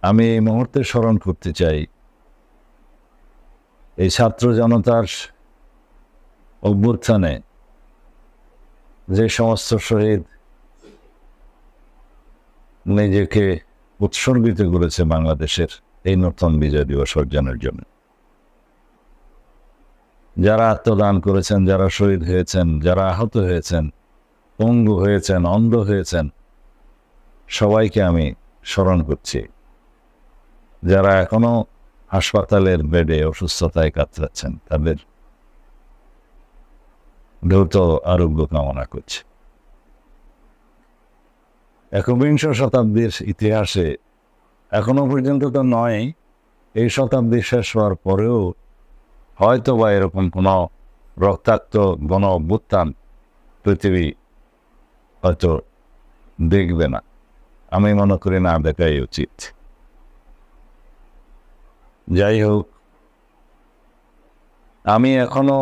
আমি এই মুহূর্তে স্মরণ করতে চাই এই ছাত্র জনতার অভ্যুত্থানে যে সমস্ত শহীদ নিজেকে উৎসর্গিত করেছে বাংলাদেশের এই নতুন বিজয় দিবস অর্জনের জন্য, যারা আত্মদান করেছেন, যারা শহীদ হয়েছেন, যারা আহত হয়েছেন, পঙ্গু হয়েছেন, অন্ধ হয়েছেন, সবাইকে আমি স্মরণ করছি। যারা এখনো হাসপাতালের বেডে অসুস্থতায় কাতরাচ্ছেন, তাদের দ্রুত আরোগ্য কামনা করছি। একবিংশ শতাব্দীর ইতিহাসে এখনো পর্যন্ত তো নয়, এই শতাব্দী শেষ হওয়ার পরেও হয়তো বা এরকম কোনো রক্তাক্ত গণ অভ্যুত্থান পৃথিবী হয়তো দেখবে না। আমি মনে করি না দেখাই উচিত। যাই হোক, আমি এখনো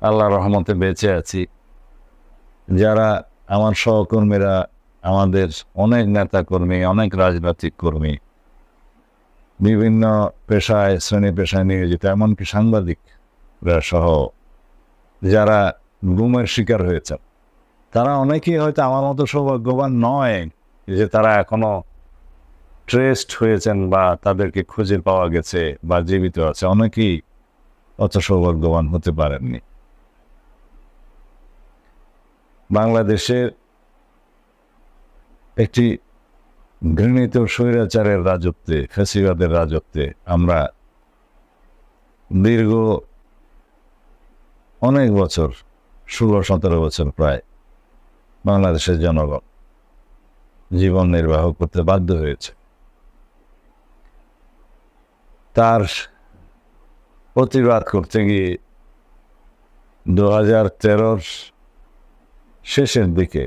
আল্লাহর রহমতে বেঁচে আছি। যারা আমার সহকর্মীরা, আমাদের অনেক নেতা কর্মী, অনেক রাজনৈতিক কর্মী, বিভিন্ন পেশায়, শ্রেণী পেশায় নিয়োজিত, এমনকি সাংবাদিকরা সহ যারা গুমের শিকার হয়েছেন, তারা অনেকেই হয়তো আমার মতো সৌভাগ্যবান নয় যে তারা এখনো ট্রেসড হয়েছেন বা তাদেরকে খুঁজে পাওয়া গেছে বা জীবিত আছে। অনেকেই অত সৌভাগ্যবান হতে পারেননি। বাংলাদেশের একটি ঘৃণিত স্বৈরাচারের রাজত্বে, ফ্যাসিবাদের রাজত্বে আমরা দীর্ঘ অনেক বছর, 16-17 বছর প্রায়, বাংলাদেশের জনগণ জীবন নির্বাহ করতে বাধ্য হয়েছে। তার প্রতিবাদ করতে গিয়ে 2013-র শেষের দিকে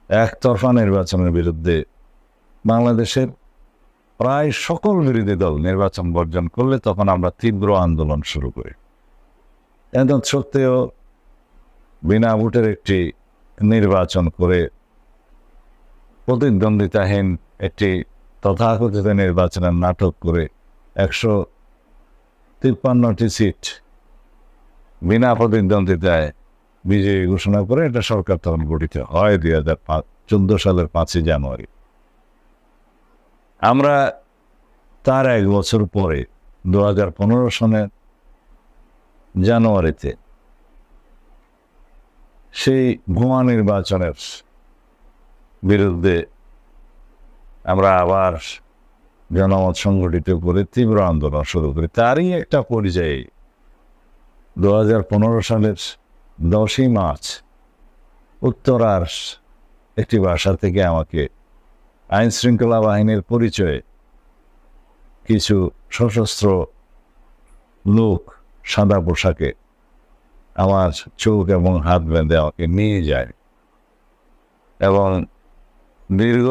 একতরফা নির্বাচনের বিরুদ্ধে বাংলাদেশের প্রায় সকল বিরোধী দল নির্বাচন বর্জন করলে তখন আমরা তীব্র আন্দোলন শুরু করি। এত সত্ত্বেও বিনা ভোটের একটি নির্বাচন করে প্রতিদ্বন্দ্বিতাহীন একটি তথাকথিত নির্বাচনের নাটক করে 153টি সিট বিনা প্রতিদ্বন্দ্বিতায় বিজয়ী ঘোষণা করে এটা সরকার তখন গঠিত হয় 2014 সালের 5ই জানুয়ারি। আমরা তার 1 বছর পরে 2015 সনের জানুয়ারিতে সেই ভুয়া নির্বাচনের বিরুদ্ধে আমরা আবার জনমত সংগঠিত করে তীব্র আন্দোলন শুরু করি। তারই একটা পর্যায়ে 2015 সালের 10ই মার্চ উত্তরার একটি বাসা থেকে আমাকে আইন শৃঙ্খলা বাহিনীর পরিচয়ে কিছু সশস্ত্র লোক সাদা পোশাকে আমার চোখ এবং হাত বেঁধে আমাকে নিয়ে যায় এবং দীর্ঘ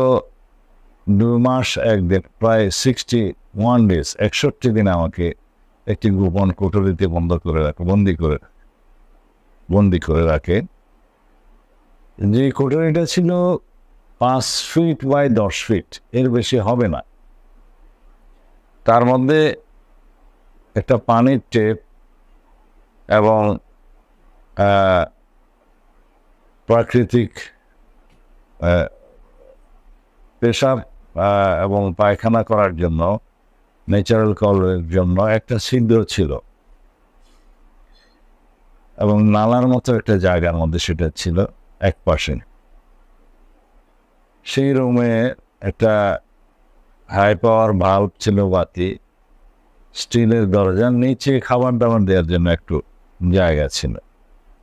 2 মাস 1 দিন, প্রায় 61 ডেজ, 61 দিন আমাকে একটি গোপন কোঠরিতে বন্দি করে রাখে। যে কোঠরিটা ছিল 5 ফিট বাই 10 ফিট, এর বেশি হবে না। তার মধ্যে একটা পানির টেপ এবং প্রাকৃতিক পেশাব এবং পায়খানা করার জন্য, ন্যাচারাল কলের জন্য একটা ছিদ্র ছিল এবং নালার মতো একটা জায়গার মধ্যে সেটা ছিল এক পাশে। সেই রুমে একটা হাই পাওয়ার বাল্ব ছিল, বাতি, স্টিলের দরজার নিচে খাবার দাবার দেওয়ার জন্য একটু জায়গা ছিল।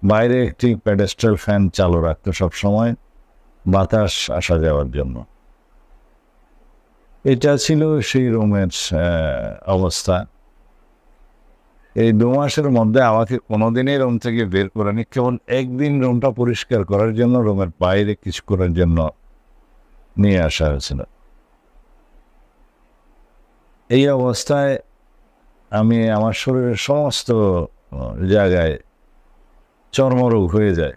বাইরে একটি প্যাডেস্ট্রাল ফ্যান চালু রাখতো সবসময় বাতাস আসা যাওয়ার জন্য। এটা ছিল সেই রুমের অবস্থা। এই 2 মাসের মধ্যে আমাকে কোনোদিনই রুম থেকে বের করেনি, কেবল একদিন রুমটা পরিষ্কার করার জন্য রুমের বাইরে কিছু করার জন্য নিয়ে আসা হয়েছিল। এই অবস্থায় আমি আমার শরীরের সমস্ত জায়গায় চর্মরোগ হয়ে যায়।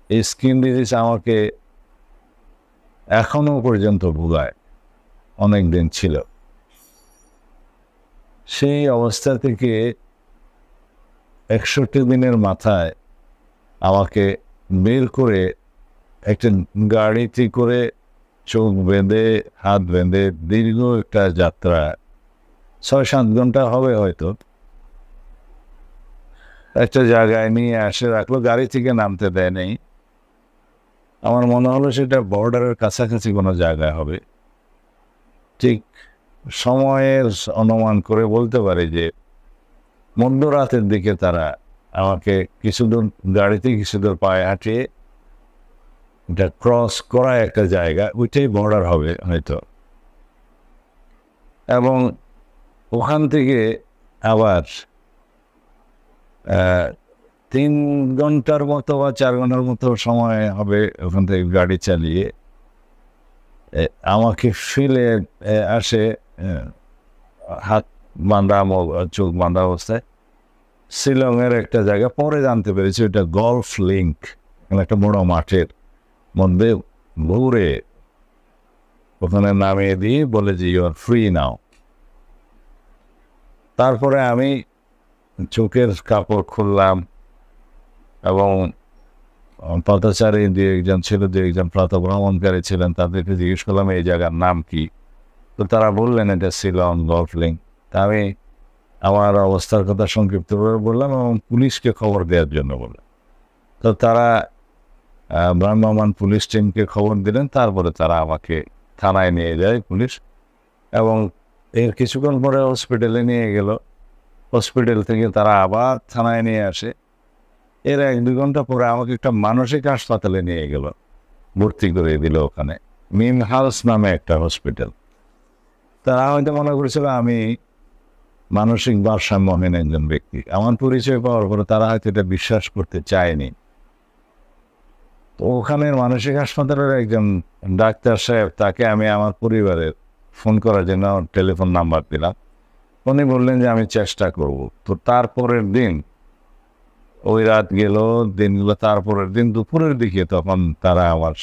এই স্কিন ডিজিজ আমাকে এখনো পর্যন্ত ভোগায়। অনেক দিন ছিল। সেই অবস্থা থেকে 61 দিনের মাথায় আমাকে বের করে একটা গাড়িতে করে চোখ বেঁধে হাত বেঁধে দীর্ঘ একটা যাত্রা 6-7 ঘন্টা হবে হয়তো, একটা জায়গায় নিয়ে আসে রাখলো, গাড়ি থেকে নামতে দেয় নেই। আমার মনে হলো সেটা বর্ডারের কাছাকাছি কোনো জায়গায় হবে। ঠিক সময়ের অনুমান করে বলতে পারি যে মধ্যরাতের দিকে তারা আমাকে কিছুদূর গাড়িতে কিছুদূর পায়ে হাঁটিয়ে এটা ক্রস করা একটা জায়গা, ওইটাই বর্ডার হবে হয়তো, এবং ওখান থেকে আবার 3 ঘন্টার মতো বা 4 ঘন্টার মতো সময় হবে ওখান থেকে গাড়ি চালিয়ে আমাকে ফেলে আসে হাত বাঁধা চোখ বাঁধা অবস্থায় শিলংয়ের একটা জায়গা। পরে জানতে পেরেছি ওইটা গলফ লিঙ্ক, একটা বড় মাঠের মধ্যে ঘুরে ওখানে নামিয়ে দিয়ে বলে যে ইউ আর ফ্রি নাও। তারপরে আমি চোখের কাপড় খুললাম এবং পথচারী যে একজন ছিল, যে একজন প্রাতঃভ্রমণকারী ছিলেন, তাদেরকে জিজ্ঞেস করলাম এই জায়গার নাম কি। তো তারা বললেন এটা শিলং গলফ লিঙ্ক। তা আমি আমার অবস্থার কথা সংক্ষিপ্তভাবে বললাম এবং পুলিশকে খবর দেওয়ার জন্য বললাম। তো তারা ভ্রাম্যমাণ পুলিশ টিমকে খবর দিলেন। তারপরে তারা আমাকে থানায় নিয়ে যায় পুলিশ, এবং এর কিছুক্ষণ পরে হসপিটালে নিয়ে গেল। হসপিটাল থেকে তারা আবার থানায় নিয়ে আসে। এর 1-2 ঘন্টা পরে আমাকে একটা মানসিক হাসপাতালে নিয়ে গেল, ভর্তি করে দিল ওখানে, মিম হাউস নামে একটা হসপিটাল। তারা হয়তো মনে করেছিল আমি মানসিক ভারসাম্যহীন একজন ব্যক্তি। আমার পরিচয় পাওয়ার পরে তারা হয়তো এটা বিশ্বাস করতে চায়নি। তো ওখানের মানসিক হাসপাতালের একজন ডাক্তার সাহেব, তাকে আমি আমার পরিবারের ফোন করার জন্য টেলিফোন নাম্বার দিলাম। উনি বললেন যে আমি চেষ্টা করব। তো তারপরের দিন, ওই রাত গেল, দিনগুলো, তারপরের দিন দুপুরের দিকে তখন তারা আমার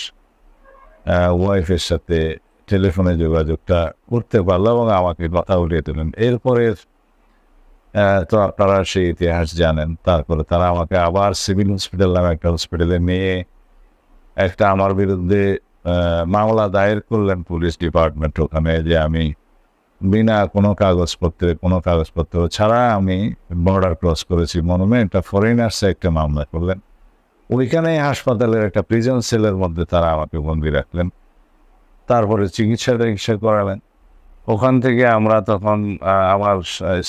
ওয়াইফের সাথে টেলিফোনে যোগাযোগটা করতে পারলো এবং আমাকে কথা উঠিয়ে দিলেন। এরপরে তো আপনারা সেই ইতিহাস জানেন। তারপরে তারা আমাকে আবার সিভিল হসপিটাল নামে একটা হসপিটালে নিয়ে একটা আমার বিরুদ্ধে মামলা দায়ের করলেন পুলিশ ডিপার্টমেন্ট ওখানে, যে আমি বিনা কোনো কাগজপত্র ছাড়া আমি বর্ডার ক্রস করেছি মর্মে একটা ফরেনার্সে একটা মামলা করলেন। ওইখানে হাসপাতালের একটা প্রিজন সেলের মধ্যে তারা আমাকে বন্দি রাখলেন। তারপরে চিকিৎসা করালেন। ওখান থেকে আমরা তখন আমার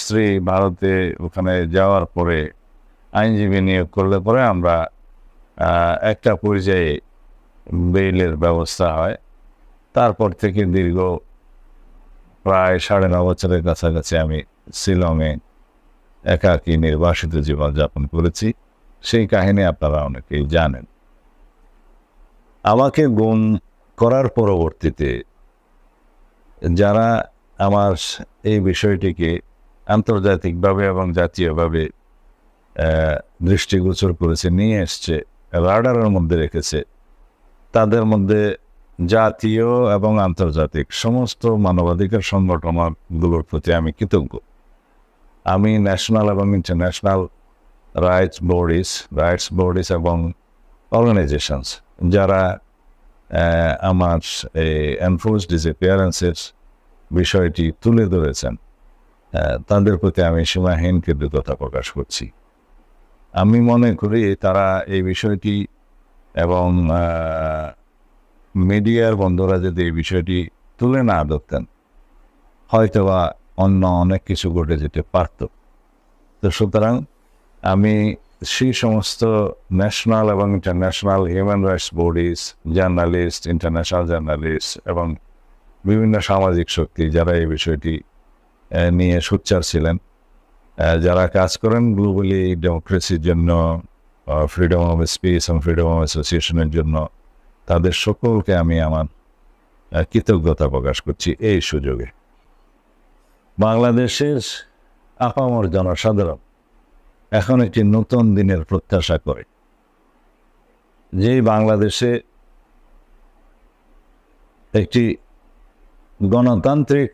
স্ত্রী ভারতে ওখানে যাওয়ার পরে আইনজীবী নিয়োগ করলে পরে আমরা একটা পর্যায়ে বেইলের ব্যবস্থা হয়। তারপর থেকে দীর্ঘ প্রায় 9.5 বছরের কাছাকাছি আমি শিলংয়ে একাকী নির্বাসিত জীবনযাপন করেছি। সেই কাহিনী আপনারা অনেকেই জানেন। আমাকে গুম করার পরবর্তীতে যারা আমার এই বিষয়টিকে আন্তর্জাতিকভাবে এবং জাতীয়ভাবে দৃষ্টিগোচর করেছে, নিয়ে এসছে, রাডারের মধ্যে রেখেছে, তাদের মধ্যে জাতীয় এবং আন্তর্জাতিক সমস্ত মানবাধিকার সংগঠনগুলোর প্রতি আমি কৃতজ্ঞ। আমি ন্যাশনাল এবং ইন্টারন্যাশনাল রাইটস বডিস এবং অর্গানাইজেশনস যারা আমার এই এনফোর্স ডিসঅ্যাপিয়ারেন্সের বিষয়টি তুলে ধরেছেন, তাদের প্রতি আমি সীমাহীন কৃতজ্ঞতা প্রকাশ করছি। আমি মনে করি তারা এই বিষয়টি এবং মিডিয়ার বন্ধুরা যদি এই বিষয়টি তুলে না ধরতেন, হয়তোবা অন্য অনেক কিছু ঘটে যেতে পারত। তো সুতরাং আমি সেই সমস্ত ন্যাশনাল এবং international human rights bodies, journalist, international journalist এবং বিভিন্ন সামাজিক শক্তি যারা এই বিষয়টি নিয়ে সোচ্চার ছিলেন, যারা কাজ করেন গ্লোবালি ডেমোক্রেসির জন্য, ফ্রিডম অফ স্পিচ এবং ফ্রিডম অফ অ্যাসোসিয়েশনের জন্য, তাদের সকলকে আমি আমার কৃতজ্ঞতা প্রকাশ করছি এই সুযোগে। বাংলাদেশের আপামর জনসাধারণ এখন একটি নতুন দিনের প্রত্যাশা করে, যেই বাংলাদেশে একটি গণতান্ত্রিক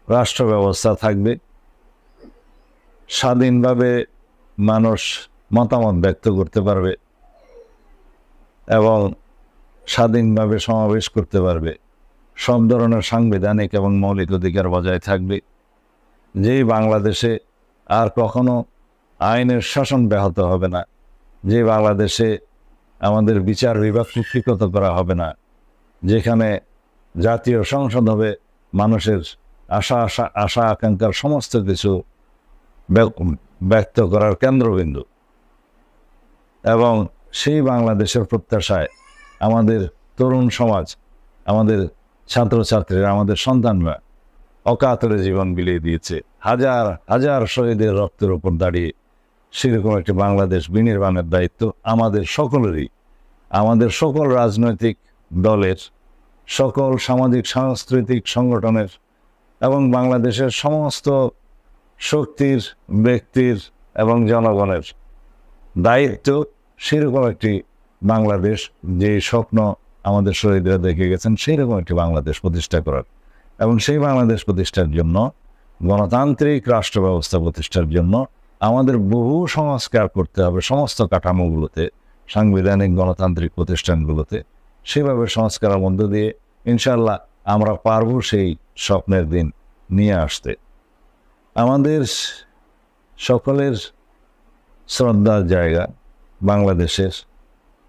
রাষ্ট্র ব্যবস্থা থাকবে, স্বাধীনভাবে মানুষ মতামত ব্যক্ত করতে পারবে এবং স্বাধীনভাবে সমাবেশ করতে পারবে, সব ধরনের সাংবিধানিক এবং মৌলিক অধিকার বজায় থাকবে। যেই বাংলাদেশে আর কখনো আইনের শাসন ব্যাহত হবে না, যে বাংলাদেশে আমাদের বিচার বিভাগ কুক্ষিগত করা হবে না, যেখানে জাতীয় সংসদ হবে মানুষের আশা আকাঙ্ক্ষার সমস্ত কিছু ব্যক্ত করার কেন্দ্রবিন্দু, এবং সেই বাংলাদেশের প্রত্যাশায় আমাদের তরুণ সমাজ, আমাদের ছাত্রছাত্রীরা, আমাদের সন্তানরা অকাতরে জীবন বিলিয়ে দিয়েছে, হাজার হাজার শহীদের রক্তের উপর দাঁড়িয়ে সেরকম একটি বাংলাদেশ বিনির্মাণের দায়িত্ব আমাদের সকলেরই, আমাদের সকল রাজনৈতিক দলের, সকল সামাজিক সাংস্কৃতিক সংগঠনের এবং বাংলাদেশের সমস্ত শক্তির, ব্যক্তির এবং জনগণের দায়িত্ব সেরকম একটি বাংলাদেশ, যে স্বপ্ন আমাদের শহীদরা দেখে গেছেন, সেইরকম একটি বাংলাদেশ প্রতিষ্ঠা করার, এবং সেই বাংলাদেশ প্রতিষ্ঠার জন্য, গণতান্ত্রিক রাষ্ট্র ব্যবস্থা প্রতিষ্ঠার জন্য আমাদের বহু সংস্কার করতে হবে সমস্ত কাঠামোগুলোতে, সাংবিধানিক গণতান্ত্রিক প্রতিষ্ঠানগুলোতে। সেভাবে সংস্কারের মধ্য দিয়ে ইনশাল্লাহ আমরা পারব সেই স্বপ্নের দিন নিয়ে আসতে। আমাদের সকলের শ্রদ্ধার জায়গা বাংলাদেশের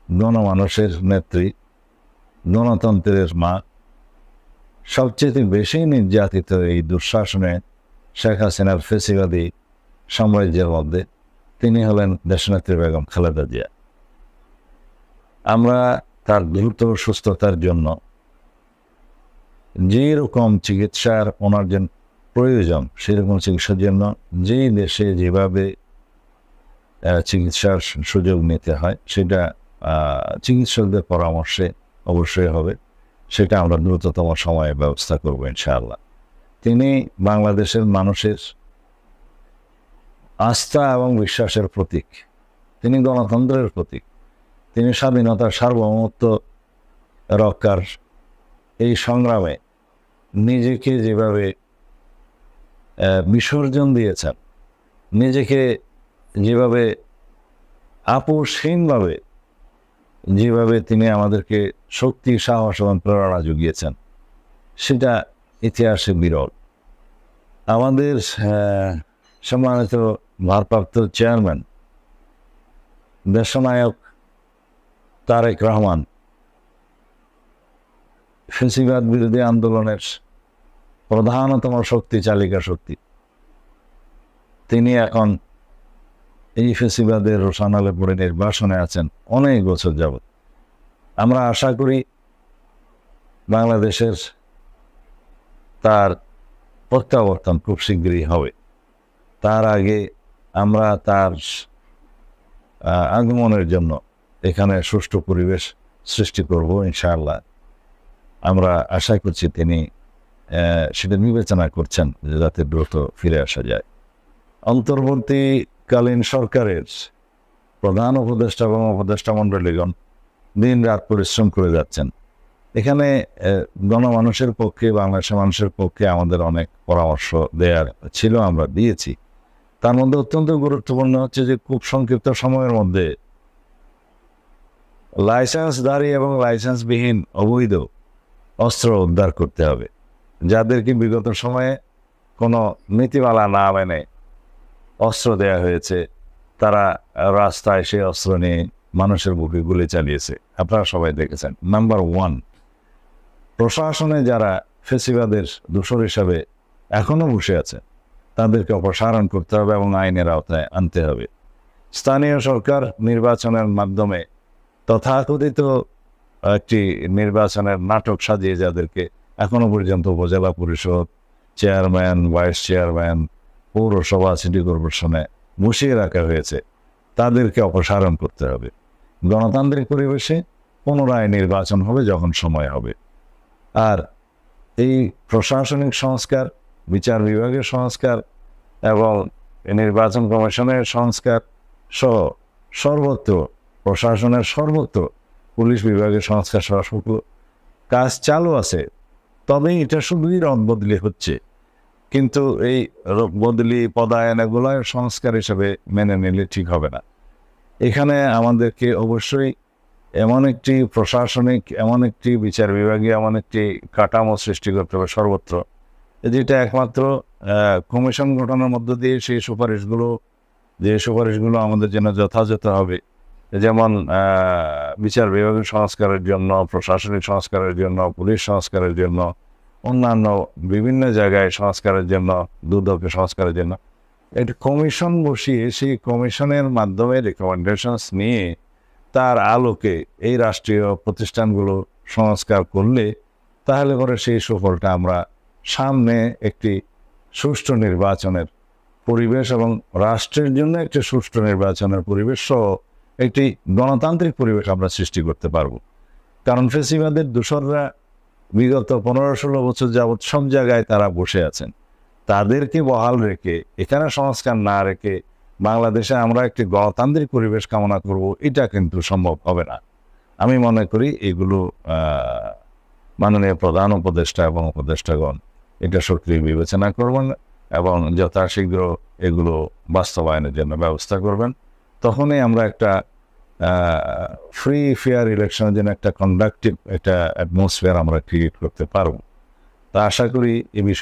গণমানুষের নেত্রী, গণতন্ত্রের মা, সবচেয়ে বেশি নির্যাতিত এই দুঃশাসনে শেখ হাসিনার ফেসিবাদী সাম্রাজ্যের মধ্যে তিনি হলেন দেশনেত্রী বেগম খালেদা জিয়া। আমরা তার দ্রুত সুস্থতার জন্য যেরকম চিকিৎসার ওনার জন্য প্রয়োজন, সেরকম চিকিৎসার জন্য যেই দেশে যেভাবে চিকিৎসার সুযোগ নিতে হয় সেটা চিকিৎসকদের পরামর্শে অবশ্যই হবে, সেটা আমরা দ্রুততম সময়ে ব্যবস্থা করব ইনশাআল্লাহ। তিনি বাংলাদেশের মানুষের আস্থা এবং বিশ্বাসের প্রতীক, তিনি গণতন্ত্রের প্রতীক, তিনি স্বাধীনতার সার্বভৌমত্ব রক্ষার এই সংগ্রামে নিজেকে যেভাবে বিসর্জন দিয়েছেন, নিজেকে যেভাবে আপোষহীনভাবে যেভাবে তিনি আমাদেরকে শক্তি, সাহস এবং প্রেরণা জুগিয়েছেন, সেটা ইতিহাসে বিরল। আমাদের সম্মানিত ভারপ্রাপ্ত চেয়ারম্যান দেশনায়ক তারেক রহমান ফেসিবাদ বিরোধী আন্দোলনের প্রধানতম শক্তি, চালিকা শক্তি, তিনি এখন এই ফেসিবাদের রোশানালে পড়ে নির্বাসনে আছেন অনেক বছর যাবৎ। আমরা আশা করি বাংলাদেশের তার প্রত্যাবর্তন খুব শীঘ্রই হবে। তার আগে আমরা তার আগমনের জন্য এখানে সুষ্ঠু পরিবেশ সৃষ্টি করব ইনশাআল্লাহ। আমরা আশা করছি তিনি সেটা বিবেচনা করছেন যাতে দ্রুত ফিরে আসা যায়। অন্তর্বর্তীকালীন সরকারের প্রধান উপদেষ্টা এবং উপদেষ্টা মণ্ডলীগণ দিন রাত পরিশ্রম করে যাচ্ছেন। এখানে গণমানুষের পক্ষে, বাংলাদেশের মানুষের পক্ষে আমাদের অনেক পরামর্শ দেওয়ার ছিল, আমরা দিয়েছি। তার মধ্যে অত্যন্ত গুরুত্বপূর্ণ হচ্ছে যে খুব সংক্ষিপ্ত সময়ের মধ্যে লাইসেন্সধারী এবং লাইসেন্সবিহীন অবৈধ অস্ত্র উদ্ধার করতে হবে। যাদেরকে বিগত সময়ে কোনো নীতিমালা না মেনে অস্ত্র দেয়া হয়েছে, তারা রাস্তায় সেই অস্ত্র নিয়ে মানুষের বুকে গুলি চালিয়েছে, আপনারা সবাই দেখেছেন। নাম্বার 1, প্রশাসনে যারা ফেসিবাদের দোষর হিসাবে এখনো বসে আছে তাদেরকে অপসারণ করতে হবে এবং আইনের আওতায় আনতে হবে। স্থানীয় সরকার নির্বাচনের মাধ্যমে তথাকথিত একটি নির্বাচনের নাটক সাজিয়ে যাদেরকে এখনো পর্যন্ত উপজেলা পরিষদ চেয়ারম্যান, ভাইস চেয়ারম্যান, পৌরসভা, সিটি কর্পোরেশনে বসিয়ে রাখা হয়েছে, তাদেরকে অপসারণ করতে হবে। গণতান্ত্রিক পরিবেশে পুনরায় নির্বাচন হবে যখন সময় হবে। আর এই প্রশাসনিক সংস্কার, বিচার বিভাগের সংস্কার এবং নির্বাচন কমিশনের সংস্কার সহ সর্বত্র, প্রশাসনের সর্বত্র, পুলিশ বিভাগের সংস্কার সহ কাজ চালু আছে। তবে এটা শুধুই রদ বদলি হচ্ছে, কিন্তু এই বদলি পদায়ন এগুলো সংস্কার হিসেবে মেনে নিলে ঠিক হবে না। এখানে আমাদেরকে অবশ্যই এমন একটি প্রশাসনিক, এমন একটি বিচার বিভাগীয়, এমন একটি কাঠামো সৃষ্টি করতে হবে সর্বত্র, যেটা একমাত্র কমিশন গঠনের মধ্য দিয়ে সেই সুপারিশগুলো আমাদের জন্য যথাযথ হবে। যেমন বিচার বিভাগের সংস্কারের জন্য, প্রশাসনিক সংস্কারের জন্য, পুলিশ সংস্কারের জন্য, অন্যান্য বিভিন্ন জায়গায় সংস্কারের জন্য, দুদকের সংস্কারের জন্য একটি কমিশন বসিয়ে সেই কমিশনের মাধ্যমে রেকমেন্ডেশনস নিয়ে তার আলোকে এই রাষ্ট্রীয় প্রতিষ্ঠানগুলো সংস্কার করলে তাহলে করে সেই সুফলটা আমরা সামনে একটি সুষ্ঠু নির্বাচনের পরিবেশ এবং রাষ্ট্রের জন্য একটি সুষ্ঠু নির্বাচনের পরিবেশ সহ একটি গণতান্ত্রিক পরিবেশ আমরা সৃষ্টি করতে পারব। কারণ ফেসিবাদের দোসররা বিগত 15-16 বছর যাবৎ সব জায়গায় তারা বসে আছেন। তাদেরকে বহাল রেখে, এখানে সংস্কার না রেখে বাংলাদেশে আমরা একটি গণতান্ত্রিক পরিবেশ কামনা করব, এটা কিন্তু সম্ভব হবে না। আমি মনে করি এগুলো মাননীয় প্রধান উপদেষ্টা এবং উপদেষ্টাগণ এটা সক্রিয় বিবেচনা করবেন এবং যথাশীঘ্র এগুলো বাস্তবায়নের জন্য ব্যবস্থা করবেন। তখনই আমরা একটা ফ্রি ফেয়ার ইলেকশনের জন্য একটা কন্ডাক্টিভ একটা অ্যাটমসফিয়ার আমরা ক্রিয়েট করতে পারব। তা আশা করি এই বিষয়ে